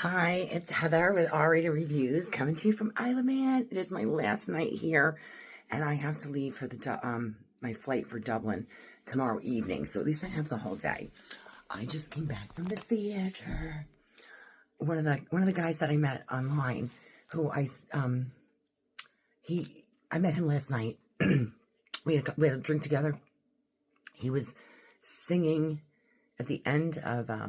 Hi, it's Heather with RRatedReviews coming to you from Isle of Man. It is my last night here, and I have to leave for my flight for Dublin tomorrow evening. So at least I have the whole day. I just came back from the theater. One of the guys that I met online, who I met him last night. we had a drink together. He was singing at the end of a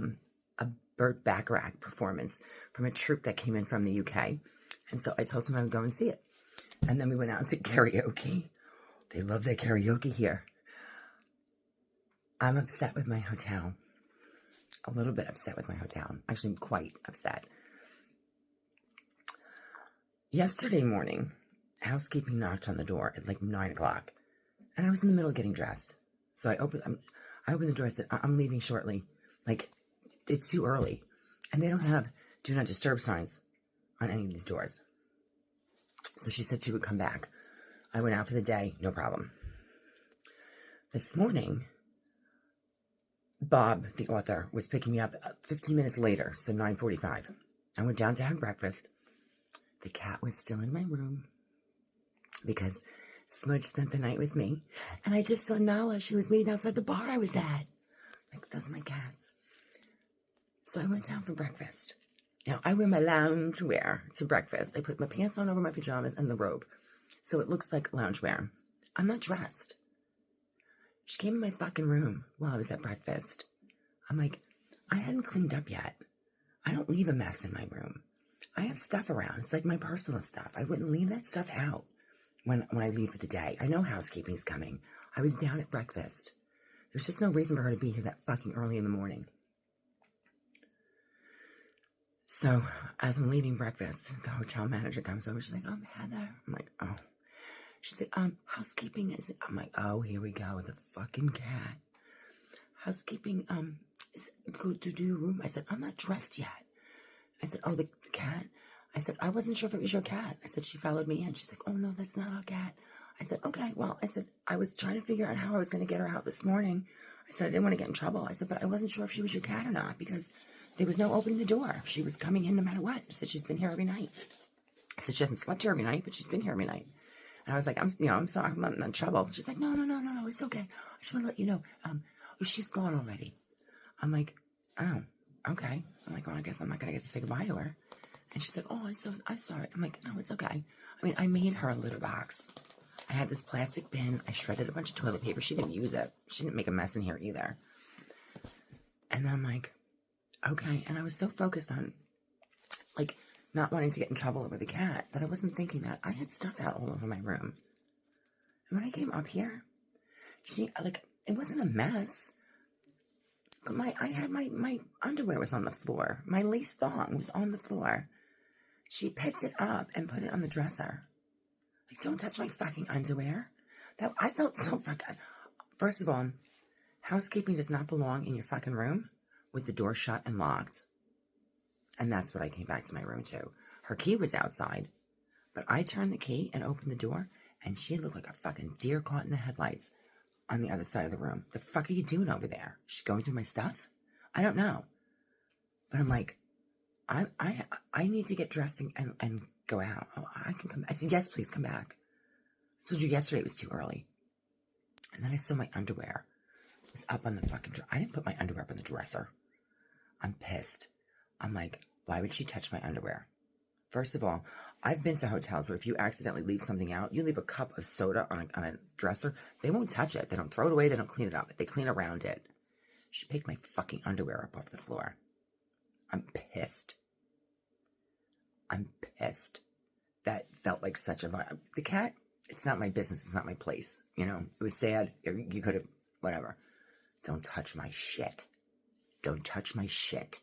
Burt Bacharach performance from a troupe that came in from the UK. And so I told him I would go and see it. And then we went out to karaoke. They love their karaoke here. I'm upset with my hotel. A little bit upset with my hotel. Actually, I'm quite upset. Yesterday morning, housekeeping knocked on the door at like 9 o'clock. And I was in the middle of getting dressed. So I opened the door and said, I'm leaving shortly. Like, it's too early. And they don't have do not disturb signs on any of these doors. So she said she would come back. I went out for the day, no problem. This morning, Bob, the author, was picking me up 15 minutes later, so 9:45. I went down to have breakfast. The cat was still in my room because Smudge spent the night with me. And I just saw Nala. She was waiting outside the bar I was at. Like, those are my cats. So I went down for breakfast. Now, I wear my loungewear to breakfast. I put my pants on over my pajamas and the robe. So it looks like loungewear. I'm not dressed. She came in my fucking room while I was at breakfast. I'm like, I hadn't cleaned up yet. I don't leave a mess in my room. I have stuff around. It's like my personal stuff. I wouldn't leave that stuff out when I leave for the day. I know housekeeping's coming. I was down at breakfast. There's just no reason for her to be here that fucking early in the morning. So, as I'm leaving breakfast, the hotel manager comes over. She's like, Heather. I'm like, oh. She's like, housekeeping is it? I'm like, oh, here we go with the fucking cat. Housekeeping, is go to do your room. I said, I'm not dressed yet. I said, oh, the cat? I said, I wasn't sure if it was your cat. I said, she followed me in. She's like, oh, no, that's not our cat. I said, okay, well, I said, I was trying to figure out how I was going to get her out this morning. I said, I didn't want to get in trouble. I said, but I wasn't sure if she was your cat or not because there was no opening the door. She was coming in no matter what. I said, she's been here every night. I said, she hasn't slept here every night, but she's been here every night. And I was like, I'm sorry, I'm not in trouble. She's like, no, it's okay. I just want to let you know, she's gone already. I'm like, oh, okay. I'm like, well, I guess I'm not going to get to say goodbye to her. And she's like, oh, I'm sorry. I'm like, no, it's okay. I mean, I made her a litter box. I had this plastic bin. I shredded a bunch of toilet paper. She didn't use it. She didn't make a mess in here either. And then I'm like, okay. And I was so focused on, like, not wanting to get in trouble over the cat that I wasn't thinking that I had stuff out all over my room. And when I came up here, it wasn't a mess. But my underwear was on the floor. My lace thong was on the floor. She picked it up and put it on the dresser. Like, don't touch my fucking underwear. I felt so fucking... First of all, housekeeping does not belong in your fucking room with the door shut and locked. And that's what I came back to my room to. Her key was outside, but I turned the key and opened the door, and she looked like a fucking deer caught in the headlights on the other side of the room. The fuck are you doing over there? Is she going through my stuff? I don't know. But I'm like, I need to get dressed and go out. Oh, I can come. I said, yes, please come back. I told you yesterday it was too early. And then I saw my underwear. It was up on the fucking I didn't put my underwear up on the dresser. I'm pissed. I'm like, why would she touch my underwear? First of all, I've been to hotels where if you accidentally leave something out, you leave a cup of soda on a dresser, they won't touch it. They don't throw it away. They don't clean it up. They clean around it. She picked my fucking underwear up off the floor. I'm pissed. I'm pissed. That felt like such a... The cat, it's not my business. It's not my place. You know, it was sad. You could have... Whatever. Don't touch my shit. Don't touch my shit.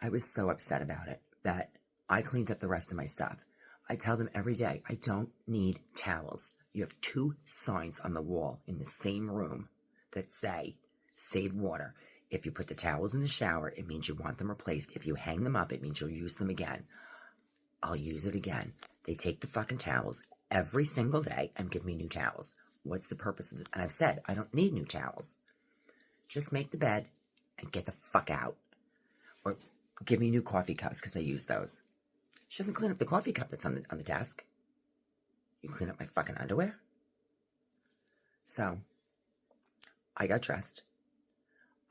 I was so upset about it that I cleaned up the rest of my stuff. I tell them every day, I don't need towels. You have 2 signs on the wall in the same room that say, save water. If you put the towels in the shower, it means you want them replaced. If you hang them up, it means you'll use them again. I'll use it again. They take the fucking towels every single day and give me new towels. What's the purpose of it? And I've said, I don't need new towels. Just make the bed and get the fuck out. Or give me new coffee cups because I use those. She doesn't clean up the coffee cup that's on the desk. You clean up my fucking underwear? So, I got dressed.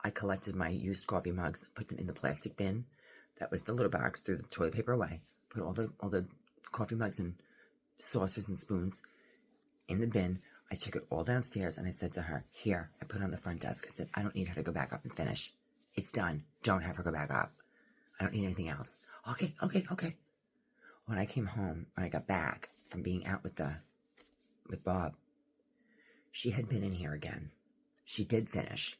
I collected my used coffee mugs, put them in the plastic bin. That was the little box, threw the toilet paper away. Put all the coffee mugs and saucers and spoons in the bin. I took it all downstairs and I said to her, here, I put it on the front desk. I said, I don't need her to go back up and finish. It's done. Don't have her go back up. I don't need anything else. Okay. When I came home, when I got back from being out with Bob, she had been in here again. She did finish.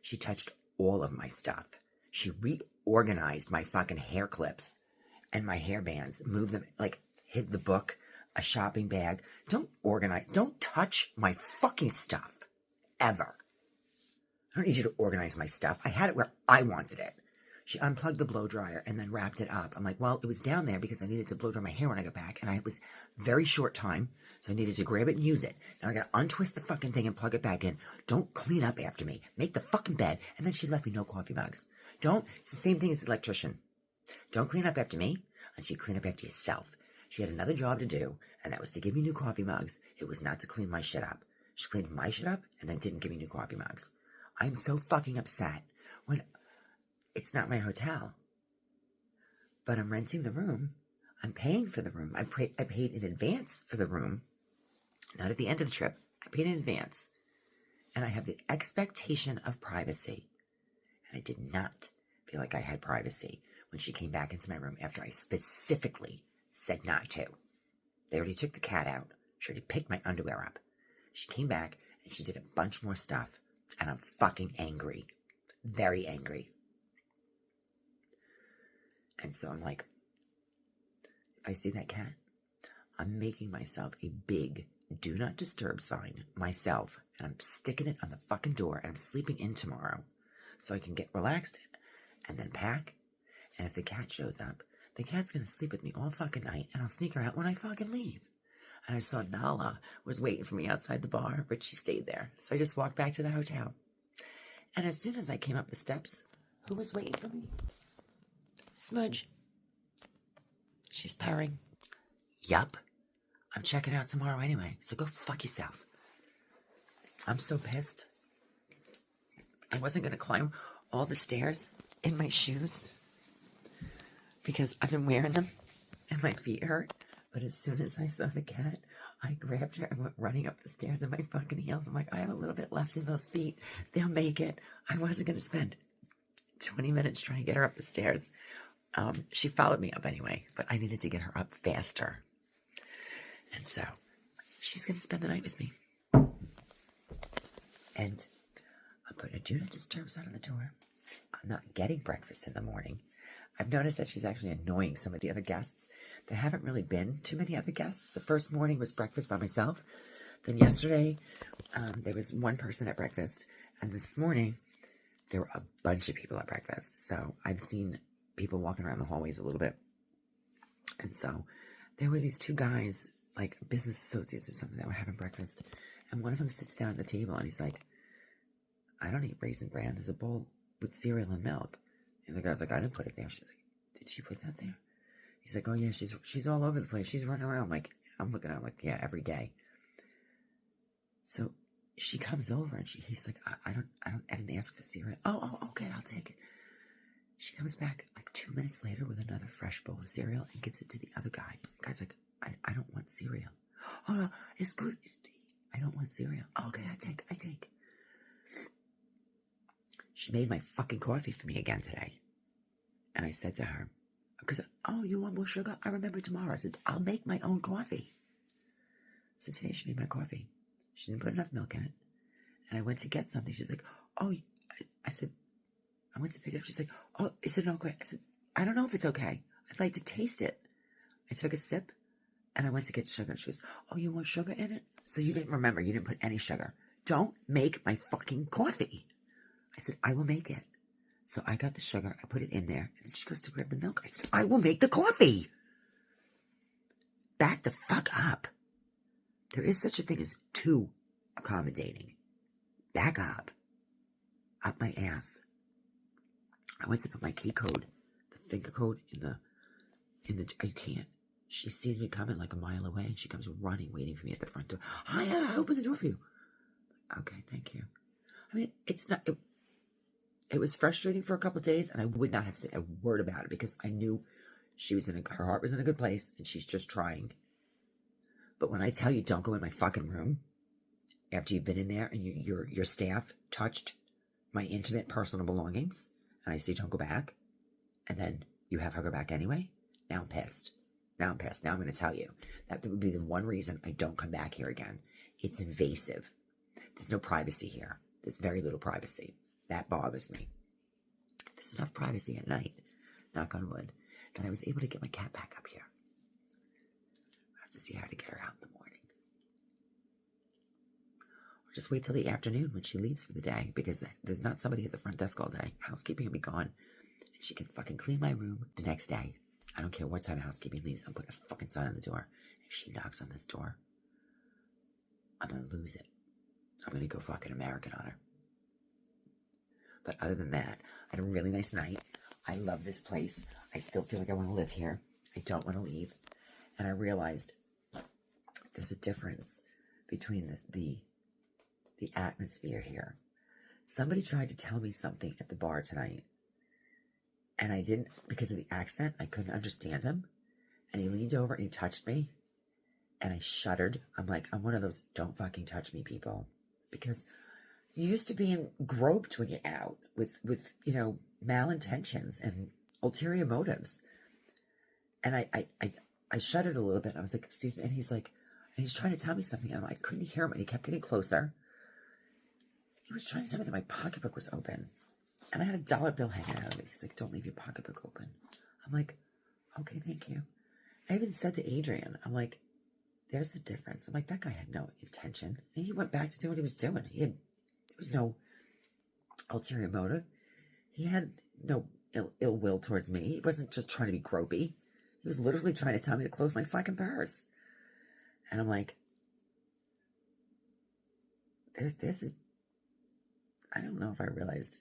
She touched all of my stuff. She reorganized my fucking hair clips and my hair bands, moved them, like hid the book, a shopping bag. Don't touch my fucking stuff. Ever. I don't need you to organize my stuff. I had it where I wanted it. She unplugged the blow dryer and then wrapped it up. I'm like, well, it was down there because I needed to blow dry my hair when I got back. And it was very short time, so I needed to grab it and use it. Now I got to untwist the fucking thing and plug it back in. Don't clean up after me. Make the fucking bed. And then she left me no coffee mugs. It's the same thing as the electrician. Don't clean up after me, and she'd clean up after yourself. She had another job to do, and that was to give me new coffee mugs. It was not to clean my shit up. She cleaned my shit up and then didn't give me new coffee mugs. I'm so fucking upset when it's not my hotel, but I'm renting the room. I'm paying for the room. I paid in advance for the room, not at the end of the trip. I paid in advance, and I have the expectation of privacy, and I did not feel like I had privacy when she came back into my room after I specifically said not to. They already took the cat out. She already picked my underwear up. She came back, and she did a bunch more stuff, and I'm fucking angry. Very angry. And so I'm like, if I see that cat, I'm making myself a big do not disturb sign myself, and I'm sticking it on the fucking door, and I'm sleeping in tomorrow so I can get relaxed and then pack. And if the cat shows up, the cat's going to sleep with me all fucking night, and I'll sneak her out when I fucking leave. And I saw Nala was waiting for me outside the bar, but she stayed there. So I just walked back to the hotel. And as soon as I came up the steps, who was waiting for me? Smudge. She's purring. Yup. I'm checking out tomorrow anyway, so go fuck yourself. I'm so pissed. I wasn't going to climb all the stairs in my shoes because I've been wearing them and my feet hurt. But as soon as I saw the cat, I grabbed her and went running up the stairs in my fucking heels. I'm like, I have a little bit left in those feet. They'll make it. I wasn't going to spend 20 minutes trying to get her up the stairs. She followed me up anyway, but I needed to get her up faster. And so she's going to spend the night with me. And I put a do not disturb sign on the door. I'm not getting breakfast in the morning. I've noticed that she's actually annoying some of the other guests. There haven't really been too many other guests. The first morning was breakfast by myself. Then yesterday, there was one person at breakfast. And this morning, there were a bunch of people at breakfast. So I've seen people walking around the hallways a little bit. And so there were these two guys, like business associates or something, that were having breakfast. And one of them sits down at the table and he's like, I don't eat Raisin Bran. There's a bowl with cereal and milk. And the guy's like, I didn't put it there. She's like, did she put that there? He's like, oh yeah, she's all over the place. She's running around. I'm looking at her like, yeah, every day. So she comes over and he's like, I didn't ask for cereal. Oh, okay, I'll take it. She comes back like 2 minutes later with another fresh bowl of cereal and gives it to the other guy. The guy's like, I don't want cereal. Oh no, it's good. I don't want cereal. Okay, I take. She made my fucking coffee for me again today. And I said to her, because, oh, you want more sugar? I remember tomorrow. I said, I'll make my own coffee. So today she made my coffee. She didn't put enough milk in it. And I went to get something. She's like, oh, I said, I went to pick it up. She's like, oh, is it okay? I said, I don't know if it's okay. I'd like to taste it. I took a sip and I went to get sugar. She goes, oh, you want sugar in it? So you didn't remember. You didn't put any sugar. Don't make my fucking coffee. I said, I will make it. So I got the sugar. I put it in there. And then she goes to grab the milk. I said, I will make the coffee. Back the fuck up. There is such a thing as too accommodating. Back up. Up my ass. I went to put my key code, the finger code you can't. She sees me coming like a mile away, and she comes running, waiting for me at the front door. Hi, I opened the door for you. Okay, thank you. I mean, it was frustrating for a couple of days, and I would not have said a word about it because I knew her heart was in a good place, and she's just trying. But when I tell you don't go in my fucking room after you've been in there and your staff touched my intimate personal belongings, and I say don't go back, and then you have her go back anyway, now I'm pissed. Now I'm going to tell you. That would be the one reason I don't come back here again. It's invasive. There's no privacy here. There's very little privacy. That bothers me. There's enough privacy at night, knock on wood, that I was able to get my cat back up here. I have to see how to get her out in the morning. Or just wait till the afternoon when she leaves for the day, because there's not somebody at the front desk all day. Housekeeping will be gone. And she can fucking clean my room the next day. I don't care what time housekeeping leaves. I'm putting a fucking sign on the door. If she knocks on this door, I'm going to lose it. I'm going to go fucking American on her. But other than that, I had a really nice night. I love this place. I still feel like I want to live here. I don't want to leave. And I realized there's a difference between the atmosphere here. Somebody tried to tell me something at the bar tonight. And I didn't, because of the accent, I couldn't understand him. And he leaned over and he touched me. And I shuddered. I'm like, I'm one of those don't fucking touch me people. Because you're used to being groped when you're out with malintentions and ulterior motives. And I shuddered a little bit. I was like, excuse me. And he's like, and he's trying to tell me something. And I couldn't hear him. And he kept getting closer. He was trying to tell me that my pocketbook was open. And I had a dollar bill hanging out of it. He's like, don't leave your pocketbook open. I'm like, okay, thank you. I even said to Adrian, I'm like, there's the difference. I'm like, that guy had no intention. And he went back to do what he was doing. There was no ulterior motive. He had no ill will towards me. He wasn't just trying to be gropey. He was literally trying to tell me to close my fucking purse. And I'm like, I don't know if I realized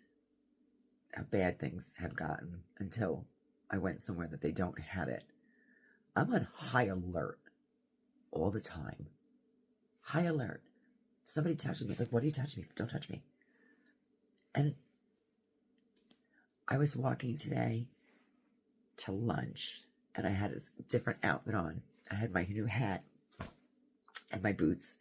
how bad things have gotten until I went somewhere that they don't have it. I'm on high alert all the time. High alert. If somebody touches me, like, what are you touching me? Don't touch me. And I was walking today to lunch, and I had a different outfit on. I had my new hat and my boots.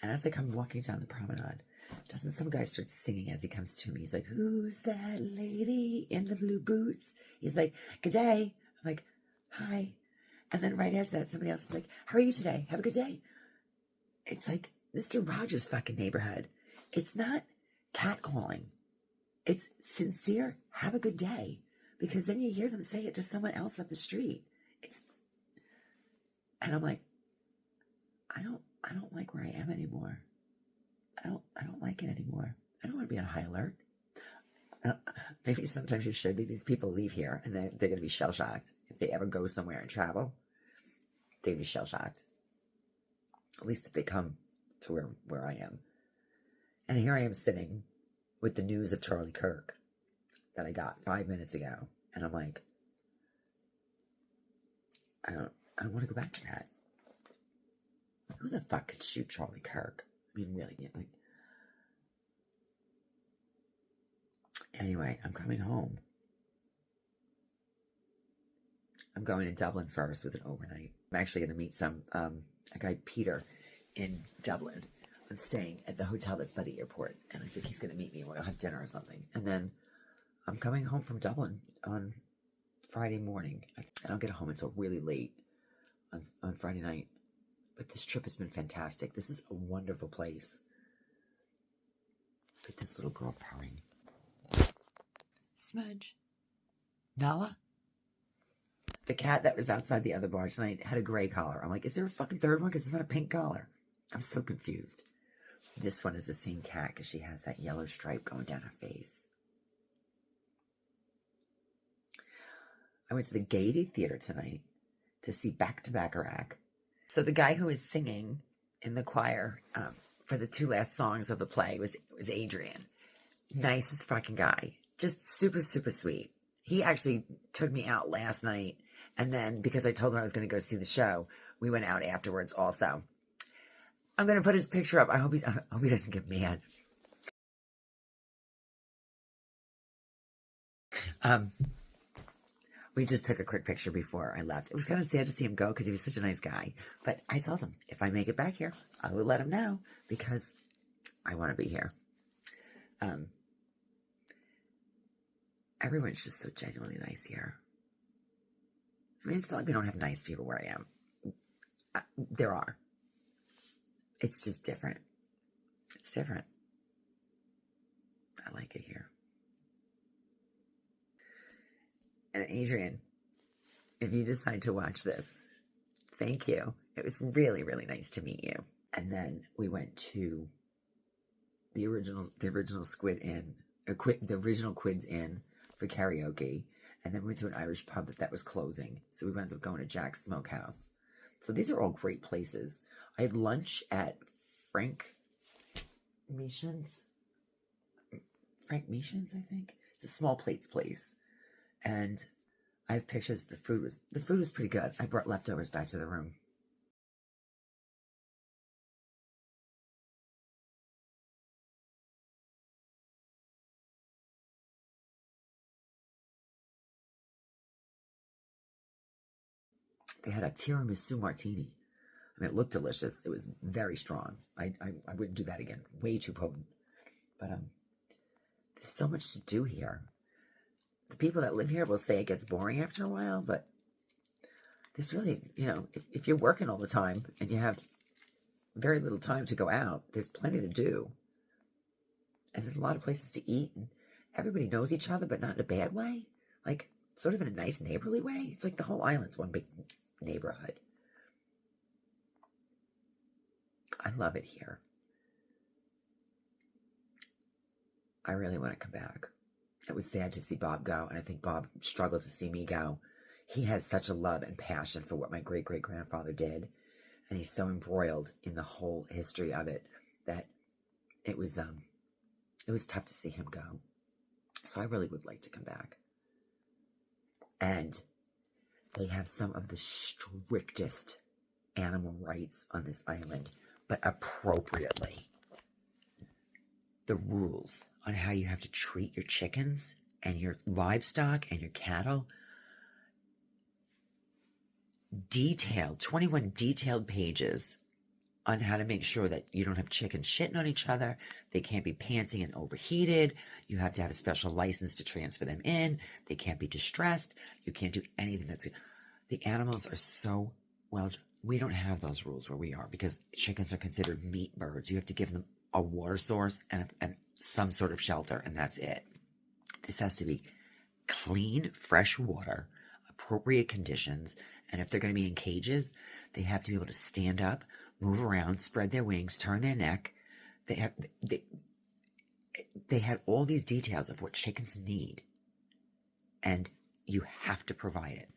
And as I come walking down the promenade, doesn't some guy start singing as he comes to me? He's like, who's that lady in the blue boots? He's like, good day. I'm like, hi. And then right after that, somebody else is like, how are you today? Have a good day. It's like Mr. Rogers' fucking neighborhood. It's not catcalling. It's sincere, have a good day. Because then you hear them say it to someone else up the street. And I'm like, I don't like where I am anymore. I don't like it anymore. I don't want to be on high alert. Maybe sometimes you should be. These people leave here and they're going to be shell-shocked. If they ever go somewhere and travel, they'd be shell-shocked. At least if they come to where I am. And here I am sitting with the news of Charlie Kirk that I got 5 minutes ago. And I'm like, I don't want to go back to that. Who the fuck could shoot Charlie Kirk? I mean, really, like. Anyway, I'm coming home. I'm going to Dublin first with an overnight. I'm actually going to meet a guy, Peter, in Dublin. I'm staying at the hotel that's by the airport, and I think he's going to meet me. We'll have dinner or something. And then I'm coming home from Dublin on Friday morning. I don't get home until really late on Friday night. But this trip has been fantastic. This is a wonderful place. Look at this little girl purring. Smudge. Nala? The cat that was outside the other bar tonight had a gray collar. I'm like, is there a fucking third one? Because it's not a pink collar. I'm so confused. This one is the same cat because she has that yellow stripe going down her face. I went to the Gaiety Theater tonight to see Back to Bacharach. So the guy who was singing in the choir for the two last songs of the play was Adrian. Nicest fucking guy. Just super, super sweet. He actually took me out last night, and then because I told him I was going to go see the show, we went out afterwards also. I'm going to put his picture up. I hope he doesn't get mad. We just took a quick picture before I left. It was kind of sad to see him go because he was such a nice guy. But I told him, if I make it back here, I will let him know because I want to be here. Everyone's just so genuinely nice here. I mean, it's not like we don't have nice people where I am. There are. It's just different. It's different. I like it here. And Adrian, if you decide to watch this, thank you. It was really, really nice to meet you. And then we went to the original Squid Inn, the original Quids Inn for karaoke. And then we went to an Irish pub that was closing. So we wound up going to Jack's Smokehouse. So these are all great places. I had lunch at Frank Meechan's, I think. It's a small plates place. And I have pictures. The food was pretty good. I brought leftovers back to the room. They had a tiramisu martini. I mean, it looked delicious. It was very strong. I wouldn't do that again. Way too potent. But there's so much to do here. The people that live here will say it gets boring after a while, but there's really, if you're working all the time and you have very little time to go out, there's plenty to do. And there's a lot of places to eat, and everybody knows each other, but not in a bad way. Like, sort of in a nice neighborly way. It's like the whole island's one big neighborhood. I love it here. I really want to come back. It was sad to see Bob go, and I think Bob struggled to see me go. He has such a love and passion for what my great-great-grandfather did, and he's so embroiled in the whole history of it that it was tough to see him go. So I really would like to come back. And they have some of the strictest animal rights on this island, but appropriately. The rules on how you have to treat your chickens and your livestock and your cattle, 21 detailed pages on how to make sure that you don't have chickens shitting on each other. They can't be panting and overheated. You have to have a special license to transfer them in. They can't be distressed. You can't do anything the animals are so well. We don't have those rules where we are because chickens are considered meat birds. You have to give them a water source and some sort of shelter, and that's it. This has to be clean, fresh water, appropriate conditions, and if they're going to be in cages, they have to be able to stand up, move around, spread their wings, turn their neck. They had all these details of what chickens need, and you have to provide it.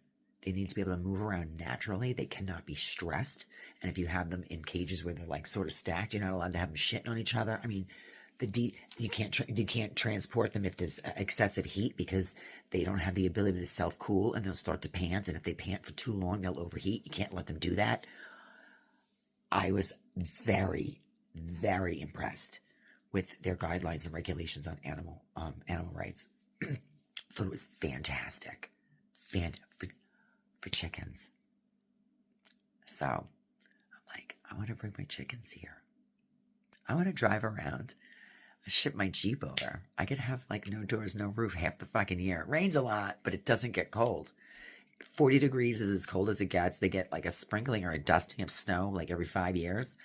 They need to be able to move around naturally. They cannot be stressed. And if you have them in cages where they're like sort of stacked, you're not allowed to have them shitting on each other. I mean, you can't transport them if there's excessive heat because they don't have the ability to self-cool and they'll start to pant. And if they pant for too long, they'll overheat. You can't let them do that. I was very, very impressed with their guidelines and regulations on animal rights. Thought it was fantastic. For chickens. So I'm like, I want to bring my chickens here. I want to drive around. I ship my Jeep over. I could have like no doors, no roof half the fucking year. It rains a lot, but it doesn't get cold. 40 degrees is as cold as it gets. They get like a sprinkling or a dusting of snow like every 5 years.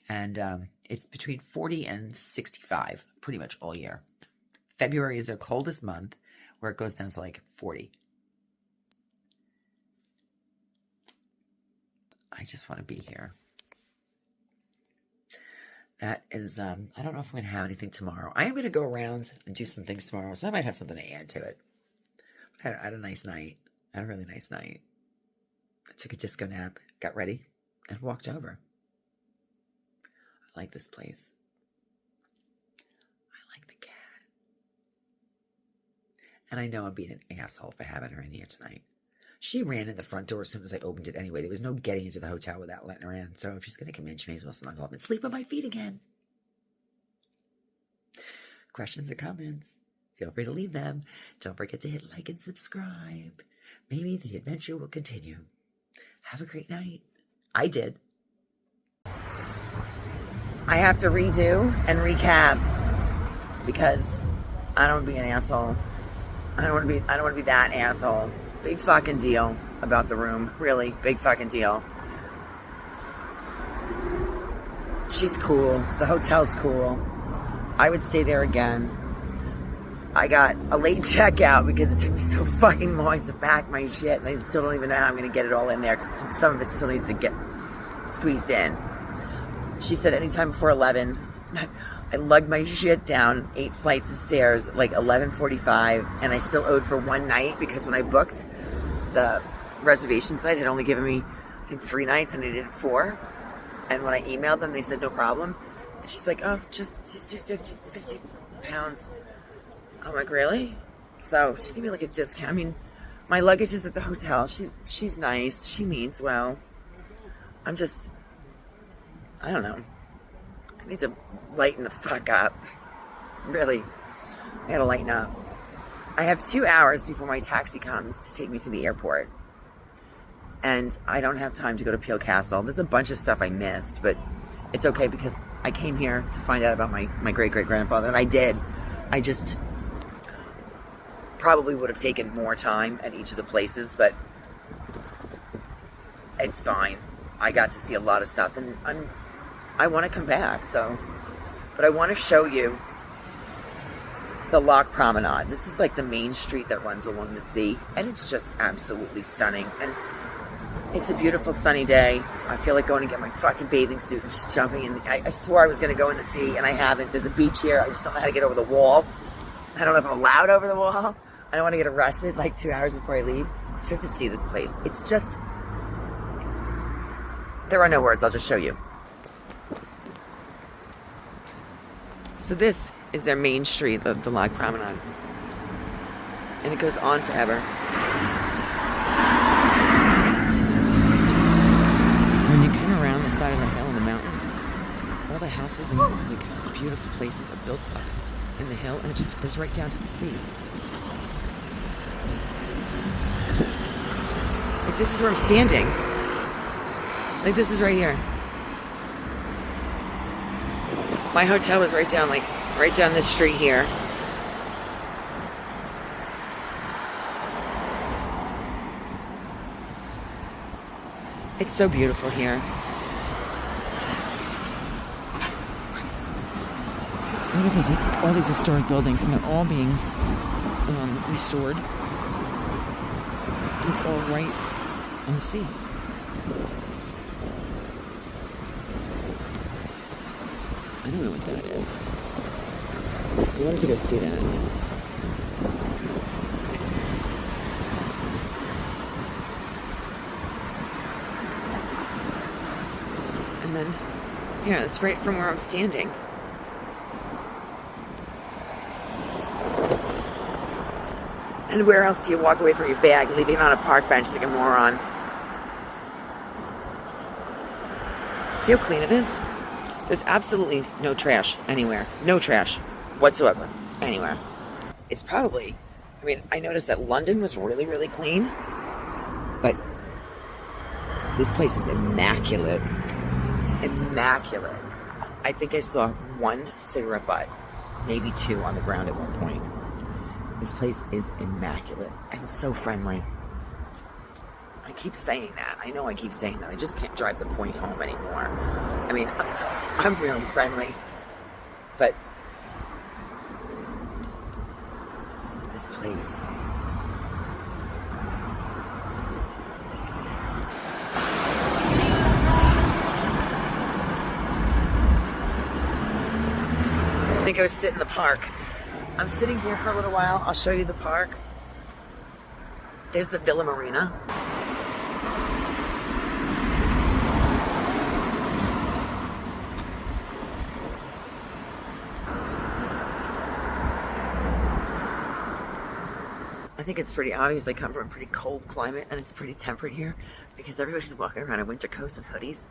And it's between 40 and 65 pretty much all year. February is their coldest month where it goes down to like 40. I just want to be here. That is, I don't know if I'm going to have anything tomorrow. I am going to go around and do some things tomorrow, so I might have something to add to it. I had a nice night. I had a really nice night. I took a disco nap, got ready, and walked over. I like this place. I like the cat. And I know I'm being an asshole for having her in here tonight. She ran in the front door as soon as I opened it anyway. There was no getting into the hotel without letting her in. So if she's going to come in, she may as well snuggle up and sleep on my feet again. Questions or comments? Feel free to leave them. Don't forget to hit like and subscribe. Maybe the adventure will continue. Have a great night. I did. I have to redo and recap because I don't want to be an asshole. I don't want to be that asshole. Big fucking deal about the room. Really, big fucking deal. She's cool. The hotel's cool. I would stay there again. I got a late checkout because it took me so fucking long to pack my shit, and I still don't even know how I'm going to get it all in there because some of it still needs to get squeezed in. She said anytime before 11. I lugged my shit down 8 flights of stairs at like 11:45, and I still owed for one night because when I booked, the reservation site had only given me, I think, 3 nights, and I did 4. And when I emailed them, they said no problem. And she's like, oh, just do 50 pounds. I'm like, really? So she gave me like a discount. I mean, my luggage is at the hotel. She's nice. She means well. I don't know. I need to lighten the fuck up. Really. I gotta lighten up. I have 2 hours before my taxi comes to take me to the airport. And I don't have time to go to Peel Castle. There's a bunch of stuff I missed, but it's okay because I came here to find out about my great-great-grandfather, and I did. I just probably would have taken more time at each of the places, but it's fine. I got to see a lot of stuff, and I want to come back, but I want to show you the Loch Promenade. This is like the main street that runs along the sea, and it's just absolutely stunning, and it's a beautiful sunny day. I feel like going to get my fucking bathing suit and just jumping in. I swore I was going to go in the sea, and I haven't. There's a beach here. I just don't know how to get over the wall. I don't know if I'm allowed over the wall. I don't want to get arrested like 2 hours before I leave. So I have to see this place. It's just, there are no words. I'll just show you. So this is their main street, the Loch Promenade. And it goes on forever. When you come around the side of the hill in the mountain, all the houses and like beautiful places are built up in the hill, and it just goes right down to the sea. Like this is where I'm standing. Like this is right here. My hotel was right down this street here. It's so beautiful here. Look at all these historic buildings, and they're all being restored. And it's all right on the sea. I don't know what that is. I wanted to go see that. And then, yeah, it's right from where I'm standing. And where else do you walk away from your bag, leaving it on a park bench like a moron? See how clean it is? There's absolutely no trash anywhere. No trash whatsoever anywhere. It's probably, I mean, I noticed that London was really, really clean, but this place is immaculate. Immaculate. I think I saw 1 cigarette butt, maybe 2 on the ground at one point. This place is immaculate and so friendly. I keep saying that. I know I keep saying that. I just can't drive the point home anymore. I mean, I'm really friendly, but this place. I'm gonna go sit in the park. I'm sitting here for a little while. I'll show you the park. There's the Villa Marina. think it's pretty obvious I come from a pretty cold climate and it's pretty temperate here because everybody's walking around in winter coats and hoodies.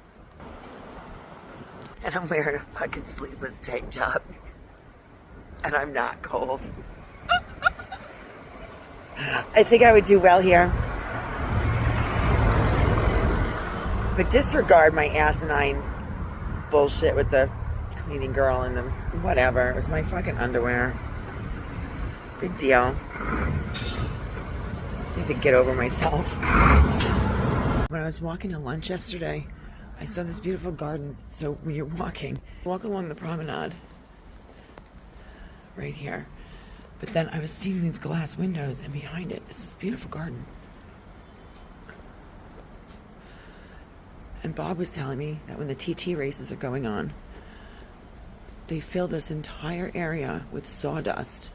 And I'm wearing a fucking sleeveless tank top. And I'm not cold. I think I would do well here. But disregard my asinine bullshit with the cleaning girl and the whatever. It was my fucking underwear. Big deal. I need to get over myself. When I was walking to lunch yesterday, I saw this beautiful garden. So when you're walking, walk along the promenade right here. But then I was seeing these glass windows, and behind it is this beautiful garden. And Bob was telling me that when the TT races are going on, they fill this entire area with sawdust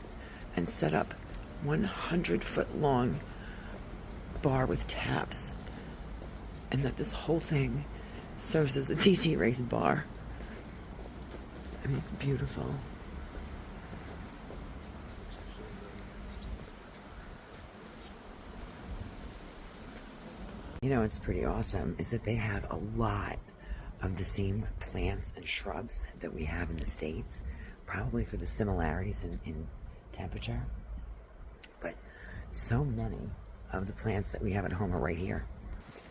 and set up 100-foot long bar with taps. And that this whole thing serves as a TT race bar. I mean, it's beautiful. You know what's pretty awesome is that they have a lot of the same plants and shrubs that we have in the States, probably for the similarities in temperature. But so many of the plants that we have at home are right here.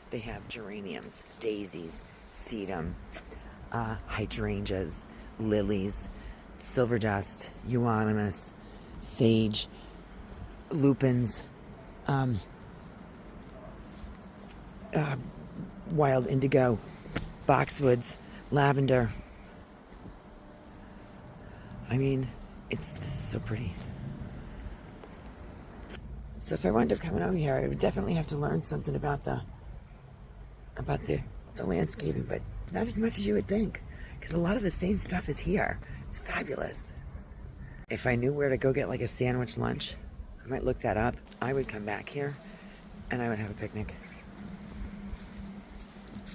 They have geraniums, daisies, sedum, hydrangeas, lilies, silver dust, euonymus, sage, lupins, wild indigo, boxwoods, lavender. I mean, this is so pretty. So if I wound up coming over here, I would definitely have to learn something about the landscaping, but not as much as you would think, because a lot of the same stuff is here. It's fabulous. If I knew where to go get like a sandwich lunch, I might look that up. I would come back here and I would have a picnic.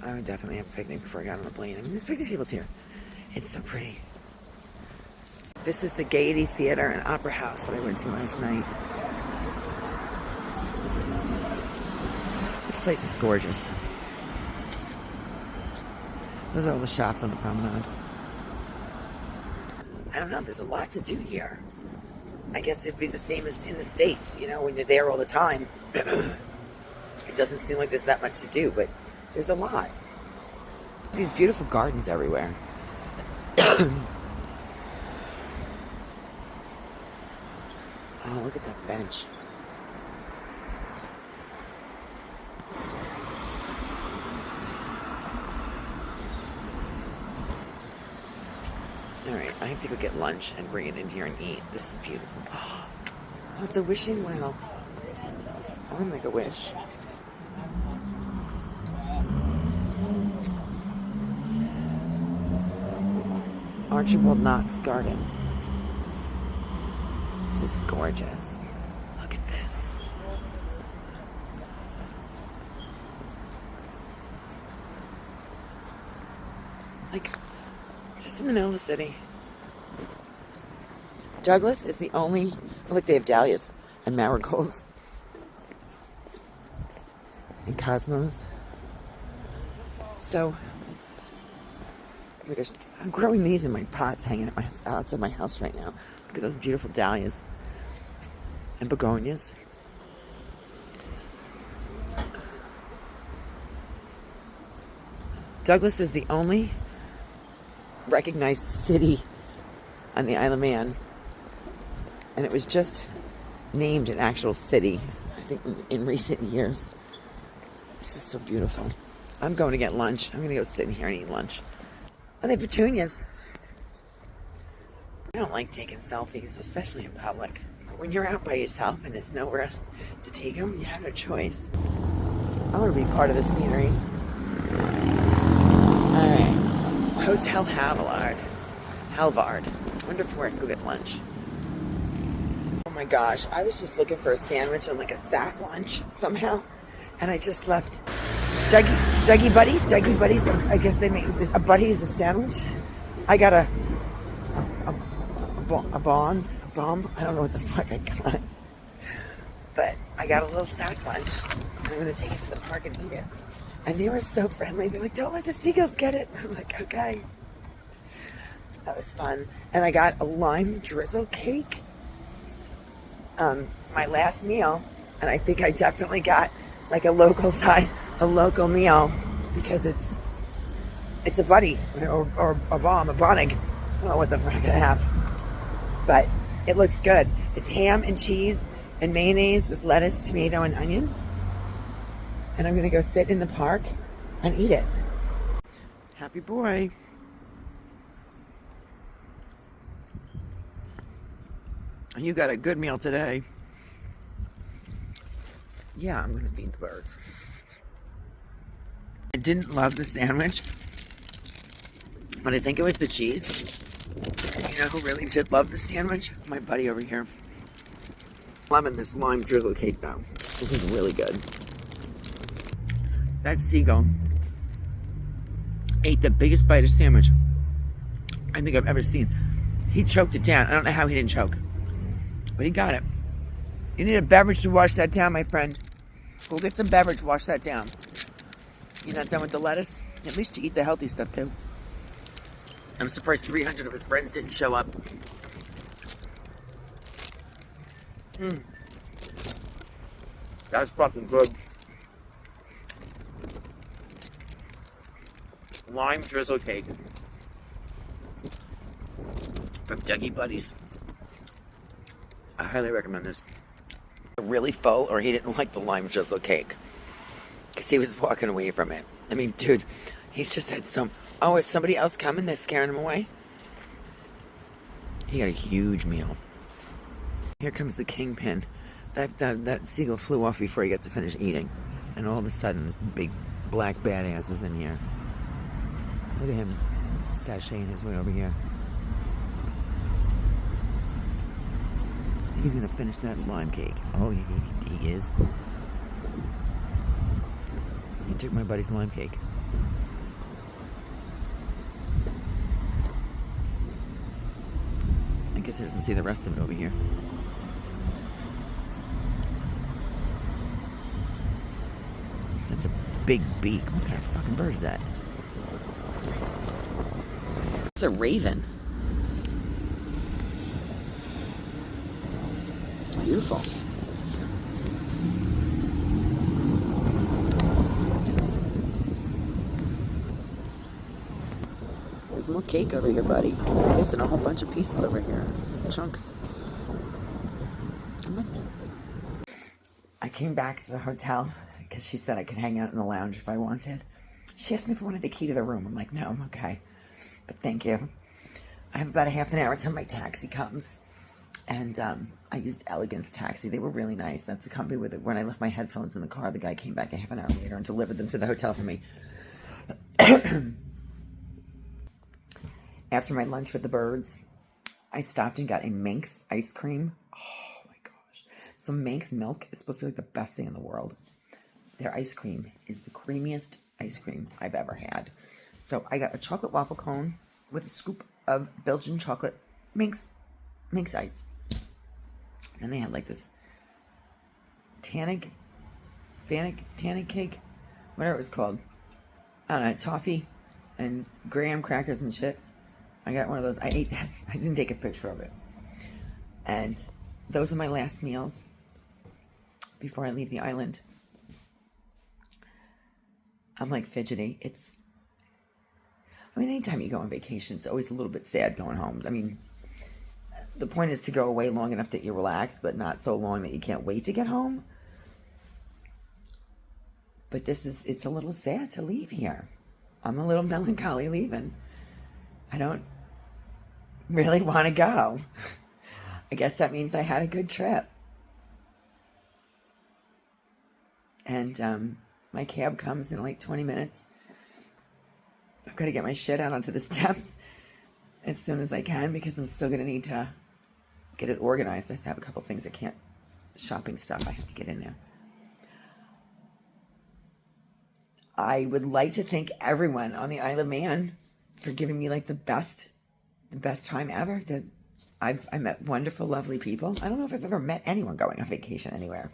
I would definitely have a picnic before I got on the plane. I mean, there's picnic tables here. It's so pretty. This is the Gaiety Theater and Opera House that I went to last night. This place is gorgeous. Those are all the shops on the promenade. I don't know, there's a lot to do here. I guess it'd be the same as in the States, you know, when you're there all the time. It doesn't seem like there's that much to do, but there's a lot. These beautiful gardens everywhere. Oh, look at that bench. Alright, I have to go get lunch and bring it in here and eat. This is beautiful. Oh, it's a wishing well. I want to make a wish. Archibald Knox Garden. This is gorgeous. Look at this. Like, just in the middle of the city. Douglas is the only... Look, they have dahlias and marigolds. And cosmos. So... I'm growing these in my pots hanging outside my house right now. Look at those beautiful dahlias. And begonias. Douglas is the only recognized city on the Isle of Man. And it was just named an actual city, I think, in recent years. This is so beautiful. I'm going to get lunch. I'm going to go sit in here and eat lunch. Oh, they have petunias. I don't like taking selfies, especially in public. But when you're out by yourself and there's nowhere else to take them, you have no choice. I want to be part of the scenery. Alright. Hotel Halvard. I wonder where I can go get lunch. Oh my gosh, I was just looking for a sandwich and like a sack lunch somehow. And I just left Dougie Buddies. I guess they make a Buddies a sandwich. I got a bomb. I don't know what the fuck I got. But I got a little sack lunch, and I'm going to take it to the park and eat it. And they were so friendly. They're like, don't let the seagulls get it. I'm like, okay. That was fun. And I got a lime drizzle cake. My last meal, and I think I definitely got like a local meal, because it's a buddy or a bomb, a bonig. I don't know what the fuck I have, but it looks good. It's ham and cheese and mayonnaise with lettuce, tomato, and onion. And I'm gonna go sit in the park and eat it. Happy boy. You got a good meal today. Yeah, I'm gonna feed the birds. I didn't love the sandwich, but I think it was the cheese. You know who really did love the sandwich? My buddy over here. Loving this lime drizzle cake though. This is really good. That seagull ate the biggest bite of sandwich I think I've ever seen. He choked it down. I don't know how he didn't choke, but he got it. You need a beverage to wash that down, my friend. Go get some beverage, wash that down. You're not done with the lettuce? At least you eat the healthy stuff too. I'm surprised 300 of his friends didn't show up. That's fucking good. Lime drizzle cake from Dougie Buddies. I highly recommend this. Really full, or he didn't like the lime drizzle cake because he was walking away from it. I mean, dude, he's just had some. Oh, is somebody else coming that's scaring him away? He got a huge meal. Here comes the kingpin. That seagull flew off before he got to finish eating, and all of a sudden, this big black badass is in here. Look at him sashaying his way over here. He's gonna finish that lime cake. Oh, he is. He took my buddy's lime cake. I guess he doesn't see the rest of it over here. That's a big beak. What kind of fucking bird is that? It's a raven. Beautiful. There's more cake over here, buddy. You're missing a whole bunch of pieces over here. Some chunks. Come on. I came back to the hotel because she said I could hang out in the lounge if I wanted. She asked me if I wanted the key to the room. I'm like, no, I'm okay. But thank you. I have about a half an hour until my taxi comes. And I used Elegance Taxi. They were really nice. That's the company with it. When I left my headphones in the car, the guy came back a half an hour later and delivered them to the hotel for me. After my lunch with the birds, I stopped and got a Manx ice cream. Oh my gosh. So Manx milk is supposed to be like the best thing in the world. Their ice cream is the creamiest ice cream I've ever had. So I got a chocolate waffle cone with a scoop of Belgian chocolate Manx ice. And they had like this tannic cake, whatever it was called. I don't know, toffee and graham crackers and shit. I got one of those. I ate that. I didn't take a picture of it. And those are my last meals before I leave the island. I'm like fidgety. Anytime you go on vacation, it's always a little bit sad going home. I mean, the point is to go away long enough that you relax, but not so long that you can't wait to get home. But it's a little sad to leave here. I'm a little melancholy leaving. I don't really want to go. I guess that means I had a good trip. And my cab comes in like 20 minutes. I've got to get my shit out onto the steps as soon as I can because I'm still going to need to get it organized. I just have a couple things shopping stuff I have to get in there. I would like to thank everyone on the Isle of Man for giving me like the best time ever. I met wonderful, lovely people. I don't know if I've ever met anyone going on vacation anywhere.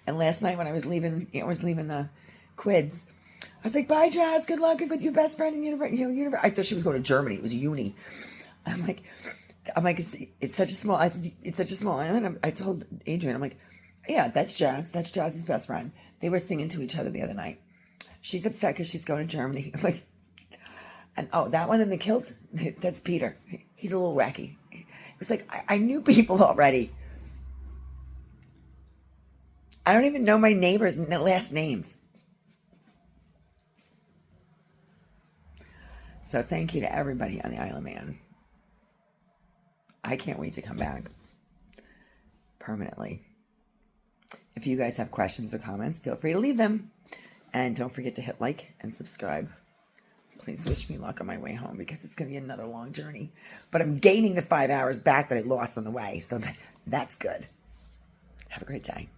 And last night when I was leaving the quids, I was like, bye, Jazz. Good luck with your best friend in university. I thought she was going to Germany. It was uni. I'm like, it's such a small. I said, it's such a small island. I told Adrian, I'm like, yeah, that's Jazz. That's Jazz's best friend. They were singing to each other the other night. She's upset because she's going to Germany. I'm like, and oh, that one in the kilt, that's Peter. He's a little wacky. It was like, I knew people already. I don't even know my neighbors' last names. So thank you to everybody on the Isle of Man. I can't wait to come back permanently. If you guys have questions or comments, feel free to leave them. And don't forget to hit like and subscribe. Please wish me luck on my way home because it's going to be another long journey. But I'm gaining the 5 hours back that I lost on the way. So that's good. Have a great day.